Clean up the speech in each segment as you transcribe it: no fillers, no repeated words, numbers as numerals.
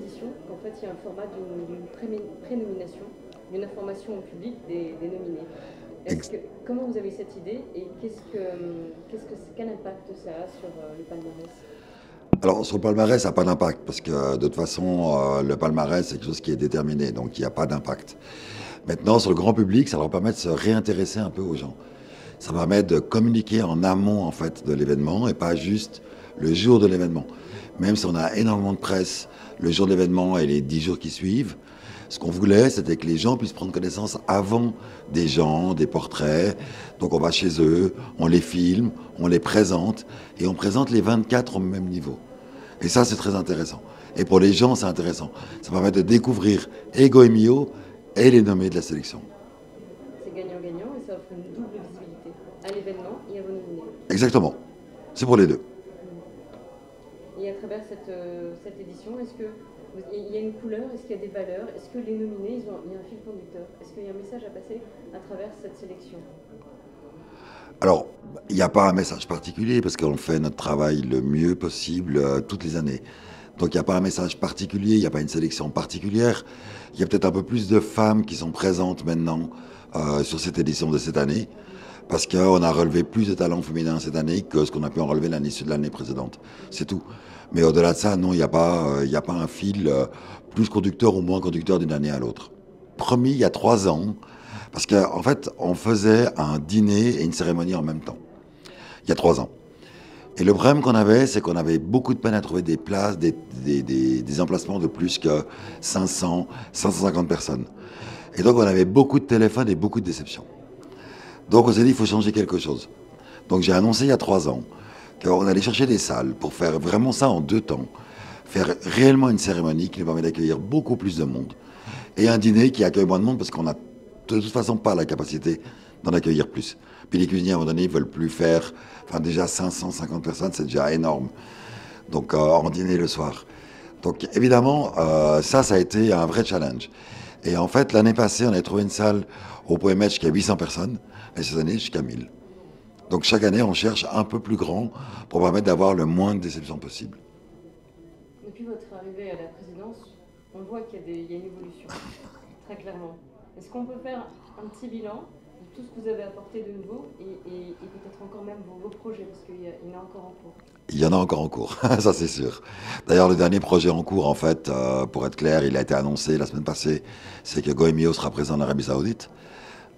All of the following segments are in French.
édition qu'en fait il y a un format d'une prénomination, d'une information au public des nominés. Comment vous avez cette idée et quel impact ça a sur le palmarès? Alors, sur le palmarès, ça n'a pas d'impact, parce que de toute façon, le palmarès, c'est quelque chose qui est déterminé, donc il n'y a pas d'impact. Maintenant, sur le grand public, ça leur permet de se réintéresser un peu aux gens. Ça permet de communiquer en amont, en fait, de l'événement, et pas juste le jour de l'événement. Même si on a énormément de presse le jour de l'événement et les 10 jours qui suivent, ce qu'on voulait, c'était que les gens puissent prendre connaissance avant des gens, des portraits. Donc on va chez eux, on les filme, on les présente, et on présente les 24 au même niveau. Et ça, c'est très intéressant. Et pour les gens, c'est intéressant. Ça permet de découvrir Ego et Mio et les nommés de la sélection. C'est gagnant-gagnant et ça offre une double visibilité à l'événement et à vos nominés. Exactement. C'est pour les deux. Et à travers cette édition, est-ce qu'il y a une couleur, est-ce qu'il y a des valeurs, est-ce que les nominés, il y a un fil conducteur, est-ce qu'il y a un message à passer à travers cette sélection? Alors, il n'y a pas un message particulier parce qu'on fait notre travail le mieux possible toutes les années. Donc il n'y a pas un message particulier, il n'y a pas une sélection particulière. Il y a peut-être un peu plus de femmes qui sont présentes maintenant sur cette édition de cette année parce qu'on a relevé plus de talents féminins cette année que ce qu'on a pu en relever l'année précédente. C'est tout. Mais au-delà de ça, non, il n'y a pas un fil plus conducteur ou moins conducteur d'une année à l'autre. Promis, il y a 3 ans, parce qu'en fait, on faisait un dîner et une cérémonie en même temps. Il y a 3 ans. Et le problème qu'on avait, c'est qu'on avait beaucoup de peine à trouver des places, des emplacements de plus que 500, 550 personnes. Et donc, on avait beaucoup de téléphones et beaucoup de déceptions. Donc, on s'est dit, il faut changer quelque chose. Donc, j'ai annoncé il y a 3 ans qu'on allait chercher des salles pour faire vraiment ça en 2 temps. Faire réellement une cérémonie qui nous permet d'accueillir beaucoup plus de monde. Et un dîner qui accueille moins de monde parce qu'on n'a de toute façon pas la capacité d'en accueillir plus. Puis les cuisiniers, à un moment donné, ils veulent plus faire... Enfin, déjà 550 personnes, c'est déjà énorme. Donc, en dîner le soir. Donc, évidemment, ça a été un vrai challenge. Et en fait, l'année passée, on a trouvé une salle au Point Match qui a 800 personnes, et cette année, jusqu'à 1000. Donc, chaque année, on cherche un peu plus grand pour permettre d'avoir le moins de déceptions possible. Depuis votre arrivée à la présidence, on voit qu'il y a une évolution, très clairement. Est-ce qu'on peut faire un petit bilan de tout ce que vous avez apporté de nouveau et peut-être encore même vos projets, parce qu'il y en a encore en cours? Il y en a encore en cours, ça c'est sûr. D'ailleurs, le dernier projet en cours, en fait, pour être clair, il a été annoncé la semaine passée, c'est que Goemio sera présent en Arabie Saoudite.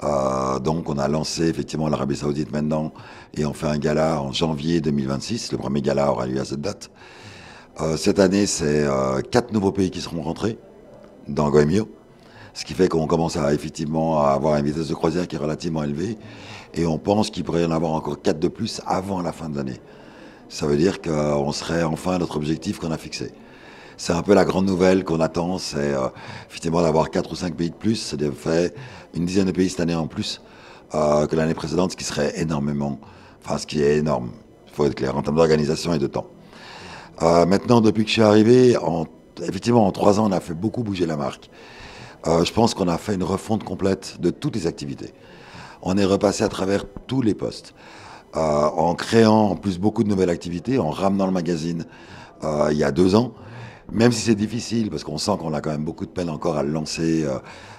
Donc on a lancé effectivement l'Arabie Saoudite maintenant et on fait un gala en janvier 2026. Le premier gala aura lieu à cette date. Cette année, c'est 4 nouveaux pays qui seront rentrés dans Goemio. Ce qui fait qu'on commence effectivement à avoir une vitesse de croisière qui est relativement élevée. Et on pense qu'il pourrait y en avoir encore 4 de plus avant la fin de l'année. Ça veut dire qu'on serait enfin à notre objectif qu'on a fixé. C'est un peu la grande nouvelle qu'on attend, c'est effectivement d'avoir 4 ou 5 pays de plus. C'est de faire une dizaine de pays cette année en plus que l'année précédente, ce qui serait énormément, enfin ce qui est énorme, il faut être clair, en termes d'organisation et de temps. Maintenant, depuis que je suis arrivé, effectivement en 3 ans, on a fait beaucoup bouger la marque. Je pense qu'on a fait une refonte complète de toutes les activités. On est repassé à travers tous les postes, en créant en plus beaucoup de nouvelles activités, en ramenant le magazine il y a 2 ans. Même si c'est difficile, parce qu'on sent qu'on a quand même beaucoup de peine encore à le lancer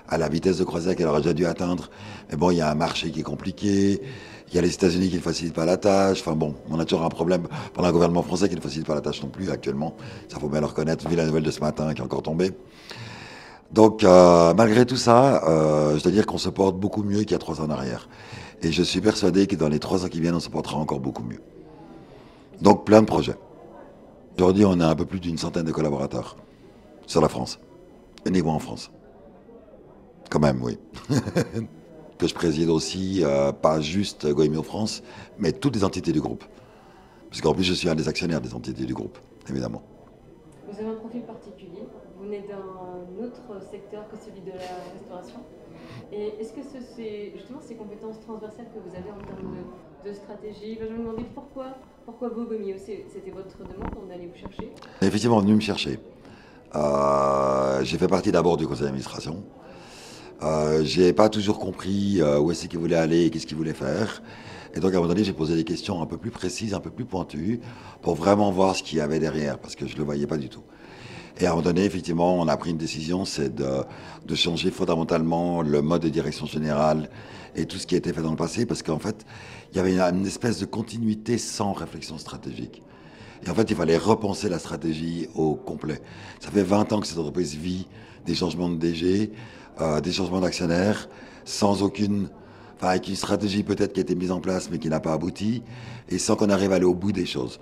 à la vitesse de croisière qu'elle aurait déjà dû atteindre. Mais bon, il y a un marché qui est compliqué, il y a les États-Unis qui ne facilitent pas la tâche. Enfin bon, on a toujours un problème pendant le gouvernement français qui ne facilite pas la tâche non plus actuellement. Ça faut bien le reconnaître, vu la nouvelle de ce matin qui est encore tombée. Donc, malgré tout ça, je dois dire qu'on se porte beaucoup mieux qu'il y a 3 ans en arrière. Et je suis persuadé que dans les 3 ans qui viennent, on se portera encore beaucoup mieux. Donc, plein de projets. Aujourd'hui, on a un peu plus d'une centaine de collaborateurs sur la France, uniquement en France. Quand même, oui. Que je préside aussi, pas juste Goemio France, mais toutes les entités du groupe. Parce qu'en plus, je suis un des actionnaires des entités du groupe, évidemment. Vous avez un profil particulier, vous venez d'un autre secteur que celui de la restauration. Et est-ce que c'est justement ces compétences transversales que vous avez en termes de stratégie? Je me demandais pourquoi vous, Goemio? C'était votre demande, on allait vous chercher? Effectivement, venu me chercher. J'ai fait partie d'abord du conseil d'administration. J'ai pas toujours compris où est-ce qu'il voulait aller et qu'est-ce qu'il voulait faire. Et donc à un moment donné, j'ai posé des questions un peu plus précises, un peu plus pointues, pour vraiment voir ce qu'il y avait derrière, parce que je ne le voyais pas du tout. Et à un moment donné, effectivement, on a pris une décision, c'est de changer fondamentalement le mode de direction générale et tout ce qui a été fait dans le passé, parce qu'en fait, il y avait une espèce de continuité sans réflexion stratégique. Et en fait, il fallait repenser la stratégie au complet. Ça fait 20 ans que cette entreprise vit des changements de DG, des changements d'actionnaires, sans aucune... Enfin, avec une stratégie peut-être qui a été mise en place, mais qui n'a pas abouti, et sans qu'on arrive à aller au bout des choses.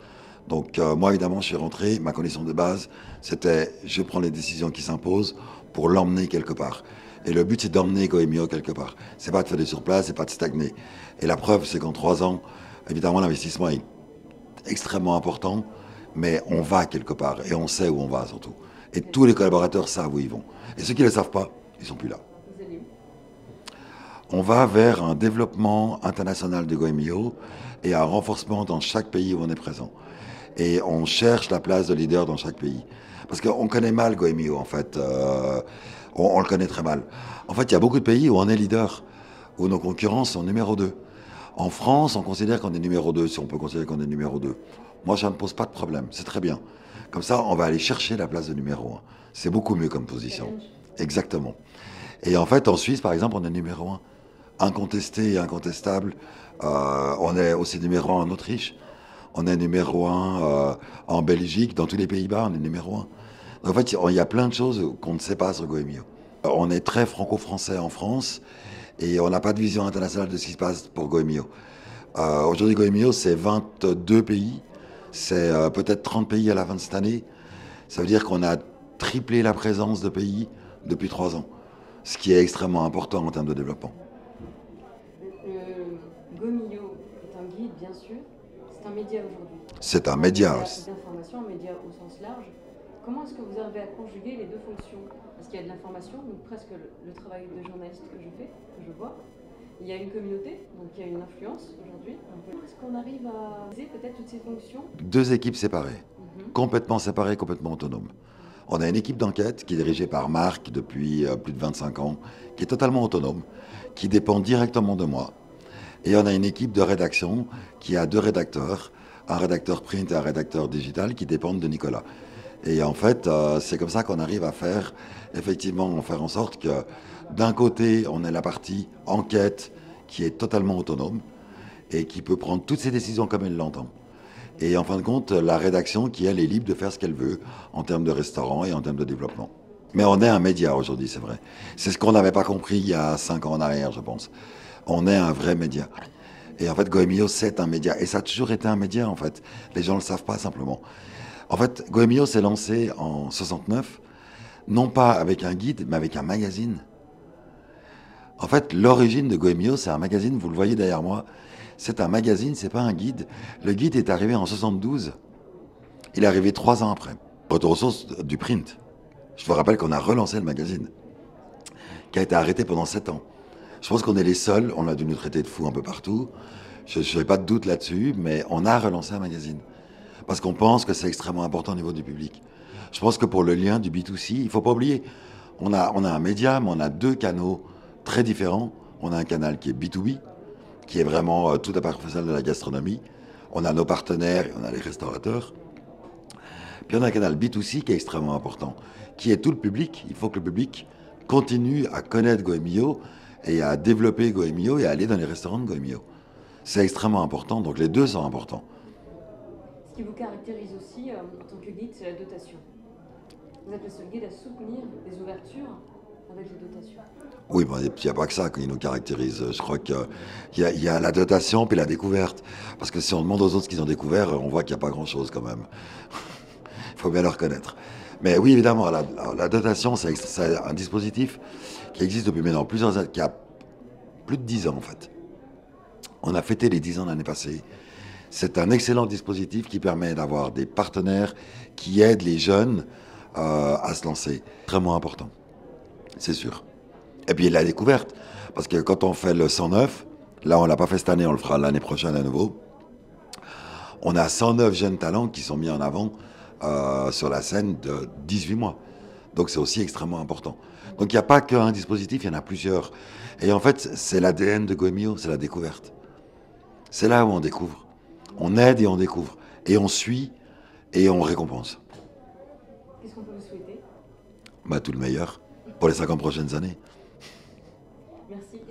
Donc moi, évidemment, je suis rentré, ma condition de base, c'était je prends les décisions qui s'imposent pour l'emmener quelque part. Et le but, c'est d'emmener Goemio quelque part. C'est pas de faire des surplaces, c'est pas de stagner. Et la preuve, c'est qu'en 3 ans, évidemment, l'investissement est extrêmement important, mais on va quelque part et on sait où on va surtout. Et tous les collaborateurs savent où ils vont. Et ceux qui ne le savent pas, ils sont plus là. Vous allez où? On va vers un développement international de Goemio et un renforcement dans chaque pays où on est présent. Et on cherche la place de leader dans chaque pays. Parce qu'on connaît mal Goemio, en fait. On le connaît très mal. En fait, il y a beaucoup de pays où on est leader, où nos concurrents sont numéro 2. En France, on considère qu'on est numéro 2, si on peut considérer qu'on est numéro 2. Moi, ça ne me pose pas de problème, c'est très bien. Comme ça, on va aller chercher la place de numéro 1. C'est beaucoup mieux comme position. Challenge. Exactement. Et en fait, en Suisse, par exemple, on est numéro 1. Incontesté et incontestable. On est aussi numéro 1 en Autriche. On est numéro 1 en Belgique. Dans tous les Pays-Bas, on est numéro 1. En fait, il y a plein de choses qu'on ne sait pas sur Goemio. On est très franco-français en France et on n'a pas de vision internationale de ce qui se passe pour Goemio. Aujourd'hui, Goemio, c'est 22 pays. C'est peut-être 30 pays à la fin de cette année. Ça veut dire qu'on a triplé la présence de pays depuis 3 ans, ce qui est extrêmement important en termes de développement. Gomio est un guide, bien sûr. C'est un média aujourd'hui. C'est un média. D'information, un média au sens large. Comment est-ce que vous arrivez à conjuguer les deux fonctions? Parce qu'il y a de l'information, donc presque le travail de journaliste que je fais, que je vois. Il y a une communauté, donc il y a une influence aujourd'hui. Est-ce qu'on arrive à viser peut-être toutes ces fonctions? 2 équipes séparées, complètement séparées, complètement autonomes. On a une équipe d'enquête qui est dirigée par Marc depuis plus de 25 ans, qui est totalement autonome, qui dépend directement de moi. Et on a une équipe de rédaction qui a 2 rédacteurs, un rédacteur print et un rédacteur digital qui dépendent de Nicolas. Et en fait, c'est comme ça qu'on arrive à faire, effectivement, faire en sorte que d'un côté, on ait la partie enquête qui est totalement autonome et qui peut prendre toutes ses décisions comme elle l'entend. Et en fin de compte, la rédaction qui, elle, est libre de faire ce qu'elle veut en termes de restaurant et en termes de développement. Mais on est un média aujourd'hui, c'est vrai. C'est ce qu'on n'avait pas compris il y a 5 ans en arrière, je pense. On est un vrai média. Et en fait, Goemio, c'est un média. Et ça a toujours été un média, en fait. Les gens ne le savent pas, simplement. En fait, Goemio s'est lancé en 69, non pas avec un guide, mais avec un magazine. En fait, l'origine de Goemio, c'est un magazine, vous le voyez derrière moi. C'est un magazine, c'est pas un guide. Le guide est arrivé en 72. Il est arrivé 3 ans après. Retour aux sources du print. Je vous rappelle qu'on a relancé le magazine, qui a été arrêté pendant 7 ans. Je pense qu'on est les seuls, on a dû nous traiter de fous un peu partout. Je n'ai pas de doute là-dessus, mais on a relancé un magazine. Parce qu'on pense que c'est extrêmement important au niveau du public. Je pense que pour le lien du B2C, il ne faut pas oublier, on a un média, mais on a 2 canaux très différents. On a un canal qui est B2B, qui est vraiment toute la part professionnelle de la gastronomie. On a nos partenaires, et on a les restaurateurs. Puis on a un canal B2C qui est extrêmement important, qui est tout le public. Il faut que le public continue à connaître Goemio et à développer Goemio et à aller dans les restaurants de Goemio. C'est extrêmement important, donc les 2 sont importants. Ce qui vous caractérise aussi en tant que guide, c'est la dotation. Vous êtes le seul guide à soutenir des ouvertures avec les dotations. Oui, il n'y a pas que ça qui nous caractérise. Je crois qu'il y a la dotation puis la découverte. Parce que si on demande aux autres ce qu'ils ont découvert, on voit qu'il n'y a pas grand-chose quand même. Il faut bien le reconnaître. Mais oui, évidemment, la dotation, c'est un dispositif qui existe depuis maintenant plusieurs années, qui a plus de 10 ans en fait. On a fêté les 10 ans l'année passée. C'est un excellent dispositif qui permet d'avoir des partenaires qui aident les jeunes à se lancer. Vraiment important, c'est sûr. Et puis la découverte, parce que quand on fait le 109, là on ne l'a pas fait cette année, on le fera l'année prochaine à nouveau, on a 109 jeunes talents qui sont mis en avant sur la scène de 18 mois. Donc c'est aussi extrêmement important. Donc il n'y a pas qu'un dispositif, il y en a plusieurs. Et en fait, c'est l'ADN de Goemio, c'est la découverte. C'est là où on découvre. On aide et on découvre. Et on suit et on récompense. Qu'est-ce qu'on peut vous souhaiter Tout le meilleur pour les 50 prochaines années. Merci.